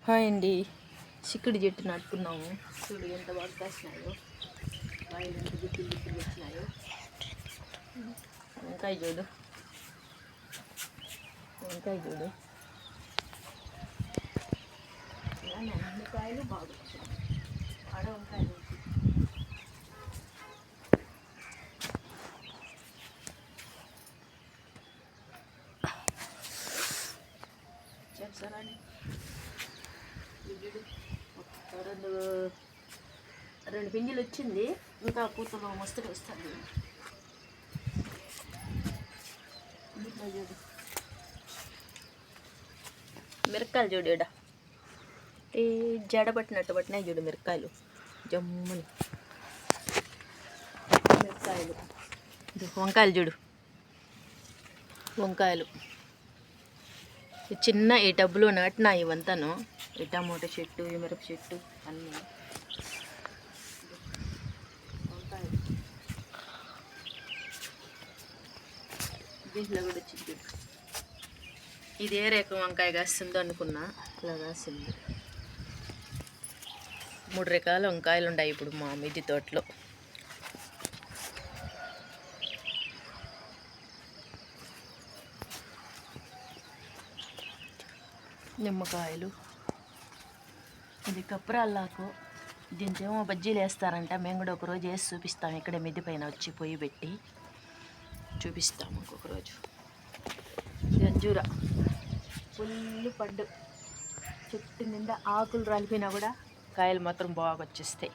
Hi అండి. చిక్కుడు చెట్టు నాటుకున్నాము. చూడు ఎంత బాగా కాసినాయో, కాయలు ఎంత గుత్తులు గుత్తులు వచ్చినాయో. వంకాయ చూడు, వంకాయ చూడు, ఇలానే అన్ని కాయలు బాగా వచ్చినాయి. ఆడ వంకాయలు చెప్తారండి. రెండు పింజలు వచ్చింది, ఇంకా పూతలో మస్తుగా వస్తుంది. చూడు మిరకాయలు చూడు, ఈడ జడ పట్టినట్టు పట్టినాయి చూడు మిరకాయలు, జమ్ముని మిరకాయలు. వంకాయలు చూడు, వంకాయలు చిన్న ఈ టబ్బులో నాటినా ఇవంతాను. ఈ టమోటా చెట్టు, ఈ మిరప చెట్టు అన్నీ వంకాయలు. దీంట్లో కూడా వచ్చింది. ఇది ఏ రేఖ వంకాయ కాస్తుందో అనుకున్నా, ఇలా కాసింది. 3 రకాల వంకాయలు ఉన్నాయి ఇప్పుడు మా మిద్ది తోటలో. నిమ్మకాయలు, ఇది కప్పరాల్లాకు. దీంతో బజ్జీలు వేస్తారంట. మేము కూడా ఒకరోజు వేసి చూపిస్తాం. ఇక్కడే మిద్ది పైన వచ్చి పొయ్యి పెట్టి చూపిస్తాము ఇంకొక రోజు. గంజూర ఫుల్ పండు, చెట్టు నిండా ఆకులు రాలిపోయినా కూడా కాయలు మాత్రం బాగా వచ్చేస్తాయి.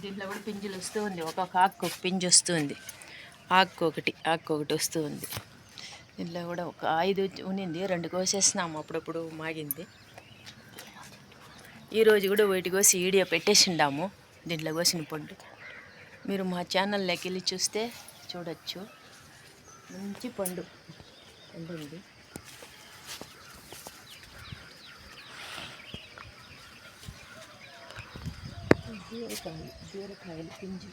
దీంట్లో కూడా పింజులు వస్తూ ఉంది. ఒక్కొక్క ఆకు ఒక పింజు వస్తుంది, ఆకు ఒకటి వస్తూ ఉంది. దీంట్లో కూడా ఒక 5 ఉన్నింది, 2 కోసేసినాము. అప్పుడప్పుడు మాగింది. ఈరోజు కూడా వీటి కోసి వీడియో పెట్టేసిండాము. దీంట్లో కోసిన పండు మీరు మా ఛానల్లోకి వెళ్ళి చూస్తే చూడొచ్చు. మంచి పండు ఉంది. బీరకాయలు పింజు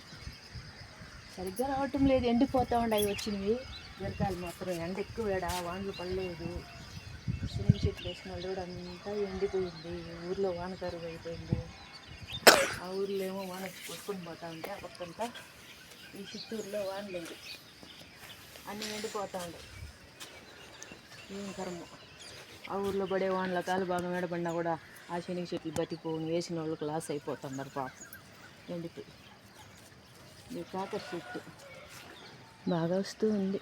సరిగ్గా రావటం లేదు, ఎండిపోతూ ఉన్నాయి. వచ్చినవి బీరకాయలు మాత్రం ఎండ ఎక్కువ, వానలు పడలేదు. సిమెంట్ చెట్లు వేసిన వాళ్ళు కూడా అంతా ఎండిపోయింది. ఊర్లో వాన కరువు అయిపోయింది. ఆ ఊర్లో ఏమో వాన కొట్టుకొని పోతూ ఉంటే ఆ పక్కంతా ఈ చిత్తూరులో వాన లేదు, అన్నీ ఎండిపోతూ ఉంటాయి. ఏం కర్మ. ఆ ఊర్లో పడే వానల కాలు బాగా మేడపడినా కూడా ఆ శనగ చెట్లు బతికిపోని వేసిన వాళ్ళకి లాస్ అయిపోతున్నారు పాపం, ఎండిపోయి. ఇది కాకర చెట్టు బాగా వస్తూ ఉంది.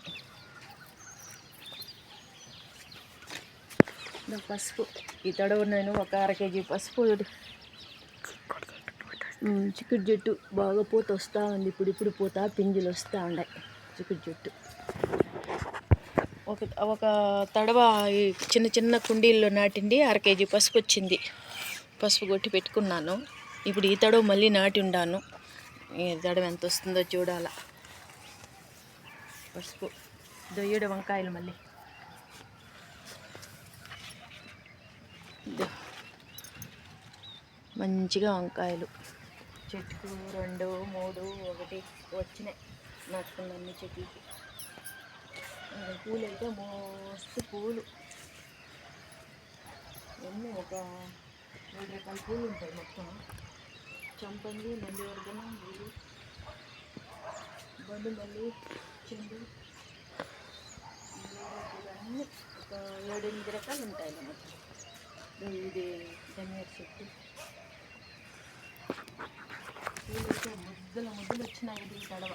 పసుపు ఈ తడవ నేను ఒక 1/2 కేజీ పసుపు. చిక్కుడు చెట్టు బాగా పూత వస్తూ ఉంది. ఇప్పుడు పూత పింజలు వస్తూ ఉన్నాయి. చిక్కుడు చెట్టు ఒక తడవ ఈ చిన్న చిన్న కుండీల్లో నాటిండి 1/2 కేజీ పసుపు వచ్చింది. పసుపు కొట్టి పెట్టుకున్నాను. ఇప్పుడు ఈ తడవ మళ్ళీ నాటి ఉండాను. ఈ తడవ ఎంత వస్తుందో చూడాల. పసుపు దొయ్యడు వంకాయలు మళ్ళీ మంచిగా వంకాయలు చెట్టుకు 2, 3, 1 వచ్చినాయి. నాటుకున్న అన్ని చెట్లకి పూలు అయితే మస్తు పూలు. ఎన్ని ఒక 3 రకాల పూలు ఉంటాయి మొత్తం. చంపంగి, నందివర్ధనం, పూలు, బండు మల్లి, చెండు, అన్నీ ఒక 7-8 రకాలు ఉంటాయి మొత్తం. ఇది ధనియాల చెట్టు. పూలు అయితే ముద్దలు వచ్చినాయి. ఇది తడవ